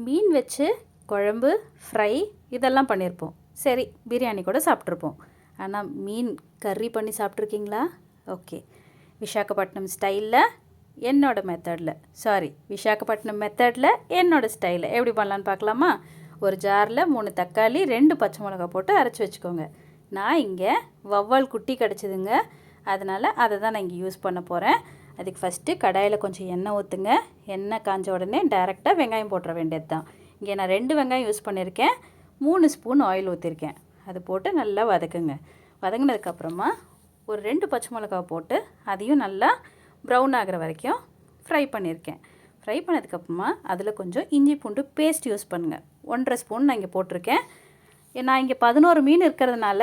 மீன் வச்சு குழம்பு, ஃப்ரை இதெல்லாம் பண்ணியிருப்போம். சரி, பிரியாணி கூட சாப்பிட்ருப்போம். ஆனால் மீன் கறி பண்ணி சாப்பிட்ருக்கீங்களா? ஓகே. விசாகப்பட்டினம் ஸ்டைலில் விசாகப்பட்டினம் மெத்தடில் என்னோடய ஸ்டைலில் எப்படி பண்ணலான்னு பார்க்கலாமா? ஒரு ஜாரில் 3 தக்காளி 2 பச்சை மிளகா போட்டு அரைச்சி வச்சுக்கோங்க. நான் இங்கே வவ்வால் குட்டி கிடச்சிதுங்க, அதனால் அதை தான் நான் இங்கே யூஸ் பண்ண போகிறேன். அதுக்கு ஃபஸ்ட்டு கடாயில் கொஞ்சம் எண்ணெய் ஊற்றுங்க. எண்ணெய் காஞ்ச உடனே டைரெக்டாக வெங்காயம் போட்டுற வேண்டியது தான். இங்கே நான் 2 வெங்காயம் யூஸ் பண்ணியிருக்கேன். 3 ஸ்பூன் ஆயில் ஊற்றிருக்கேன். அது போட்டு நல்லா வதக்குங்க. வதங்கினதுக்கப்புறமா ஒரு 2 பச்சை மிளகா போட்டு அதையும் நல்லா ப்ரௌன் ஆகிற வரைக்கும் ஃப்ரை பண்ணியிருக்கேன். ஃப்ரை பண்ணதுக்கப்புறமா அதில் கொஞ்சம் இஞ்சி பூண்டு பேஸ்ட் யூஸ் பண்ணுங்கள். 1.5 ஸ்பூன் நான் இங்கே போட்டிருக்கேன். நான் இங்கே 11 மீன் இருக்கிறதுனால,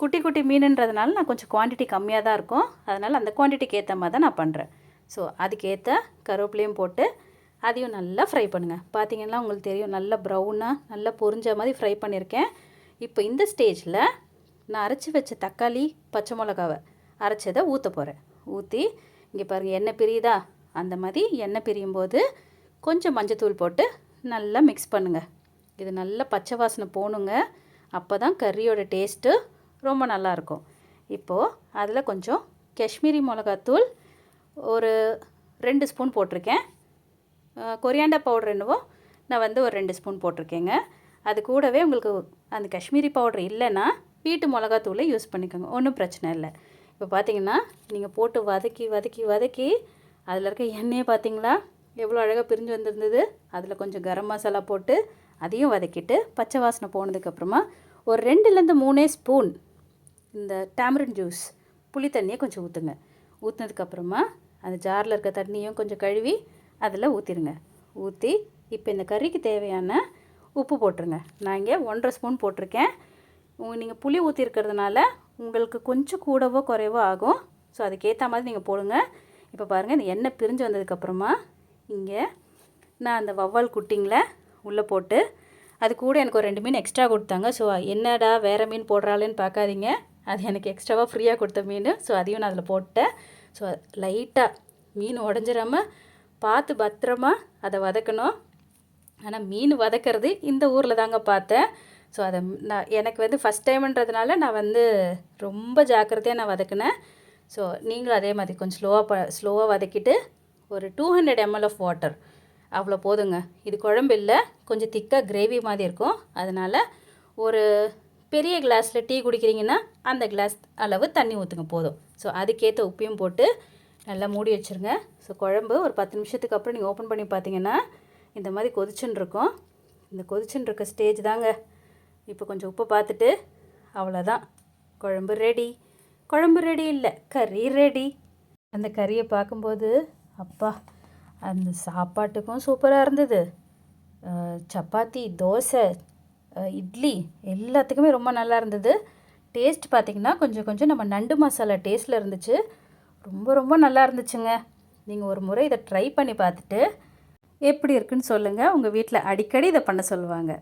குட்டி குட்டி மீனுன்றதுனால நான் கொஞ்சம் குவான்டிட்டி கம்மியாக தான் இருக்கும். அதனால் அந்த குவான்டிட்டிக்கு ஏற்ற மாதிரி தான் நான் பண்ணுறேன். ஸோ அதுக்கேற்ற கருவேப்பிலையும் போட்டு அதையும் நல்லா ஃப்ரை பண்ணுங்கள். பார்த்திங்கன்னா உங்களுக்கு தெரியும், நல்லா ப்ரௌனாக நல்லா பொரிஞ்ச மாதிரி ஃப்ரை பண்ணியிருக்கேன். இப்போ இந்த ஸ்டேஜில் நான் அரைச்சி வச்ச தக்காளி பச்சை மிளகாவை அரைச்சதை ஊற்ற போகிறேன். ஊற்றி இங்கே பாருங்கள், எண்ணெய் பிரியுதா? அந்த மாதிரி எண்ணெய் பிரியும் போது கொஞ்சம் மஞ்சத்தூள் போட்டு நல்லா மிக்ஸ் பண்ணுங்கள். இது நல்லா பச்சை வாசனை போகணுங்க. அப்போ தான் கறியோட டேஸ்ட்டு ரொம்ப நல்லாயிருக்கும். இப்போது அதில் கொஞ்சம் காஷ்மீரி மிளகாத்தூள் ஒரு 2 ஸ்பூன் போட்டிருக்கேன். கொரியாண்டர் பவுடர் என்னவோ நான் ஒரு 2 ஸ்பூன் போட்டிருக்கேங்க. அது கூடவே உங்களுக்கு அந்த காஷ்மீரி பவுடர் இல்லைன்னா வீட்டு மிளகாத்தூளை யூஸ் பண்ணிக்கோங்க, ஒன்றும் பிரச்சனை இல்லை. இப்போ பார்த்தீங்கன்னா நீங்கள் போட்டு வதக்கி வதக்கி வதக்கி அதில் இருக்க எண்ணெயை பார்த்தீங்களா எவ்வளோ அழகாக பிரிஞ்சு வந்திருந்தது. அதில் கொஞ்சம் கரம் மசாலா போட்டு அதையும் வதக்கிட்டு பச்சை வாசனை போனதுக்கப்புறமா ஒரு 2லேருந்து 3 ஸ்பூன் இந்த டேமரின் ஜூஸ் புளி தண்ணியை கொஞ்சம் ஊற்றுங்க. ஊற்றினதுக்கப்புறமா அந்த ஜாரில் இருக்க தண்ணியும் கொஞ்சம் கழுவி அதில் ஊற்றிடுங்க. ஊற்றி இப்போ இந்த கறிக்கு தேவையான உப்பு போட்டுருங்க. நான் இங்கே 1.5 ஸ்பூன் போட்டிருக்கேன். நீங்கள் புளி ஊற்றிருக்கிறதுனால உங்களுக்கு கொஞ்சம் கூடவோ குறைவோ ஆகும். ஸோ அதுக்கேற்ற மாதிரி நீங்கள் போடுங்க. இப்போ பாருங்கள், இந்த எண்ணெய் பிரிஞ்சு வந்ததுக்கப்புறமா இங்கே நான் அந்த வவ்வால் குட்டிங்களை உள்ளே போட்டு, அது கூட எனக்கு ஒரு 2 மீன் எக்ஸ்ட்ரா கொடுத்தாங்க. ஸோ என்னடா வேறு மீன் போடுறாளேன்னு பார்க்காதீங்க, அது எனக்கு எக்ஸ்ட்ராவாக ஃப்ரீயாக கொடுத்த மீன். ஸோ அதையும் நான் அதில் போட்டேன். ஸோ லைட்டாக மீன் உடஞ்சிடாமல் பார்த்து பத்திரமா அதை வதக்கணும். ஆனால் மீன் வதக்கிறது இந்த ஊரில் தாங்க பார்த்தேன். ஸோ அதை எனக்கு ஃபஸ்ட் டைம்ன்றதுனால நான் ரொம்ப ஜாக்கிரதையாக நான் வதக்கினேன். ஸோ நீங்களும் அதே மாதிரி கொஞ்சம் ஸ்லோவாக வதக்கிட்டு ஒரு 200 ml ஆஃப் வாட்டர், அவ்வளோ போதுங்க. இது குழம்பு இல்லை, கொஞ்சம் திக்காக கிரேவி மாதிரி இருக்கும். அதனால் ஒரு பெரிய கிளாஸில் டீ குடிக்கிறீங்கன்னா அந்த கிளாஸ் அளவு தண்ணி ஊற்றுங்க போதும். ஸோ அதுக்கேற்ற உப்பையும் போட்டு நல்லா மூடி வச்சுருங்க. ஸோ குழம்பு ஒரு 10 நிமிஷத்துக்கு அப்புறம் நீங்கள் ஓப்பன் பண்ணி பார்த்தீங்கன்னா இந்த மாதிரி கொதிச்சுன்னு இருக்கும். இந்த கொதிச்சுன்னு இருக்க ஸ்டேஜ் தாங்க. இப்போ கொஞ்சம் உப்பு பார்த்துட்டு அவ்வளோதான், குழம்பு ரெடி. குழம்பு ரெடி இல்லை, கறி ரெடி. அந்த கறியை பார்க்கும்போது அப்பா, அந்த சாப்பாட்டுக்கும் சூப்பராக இருந்தது. சப்பாத்தி, தோசை, இட்லி எல்லாத்துக்குமே ரொம்ப நல்லா இருந்தது. டேஸ்ட் பார்த்திங்கன்னா கொஞ்சம் நம்ம நண்டு மசாலா டேஸ்ட்டில் இருந்துச்சு. ரொம்ப ரொம்ப நல்லா இருந்துச்சுங்க. நீங்கள் ஒரு முறை இதை ட்ரை பண்ணி பார்த்துட்டு எப்படி இருக்குன்னு சொல்லுங்கள். உங்கள் வீட்டில் அடிக்கடி இதை பண்ண சொல்லுவாங்க.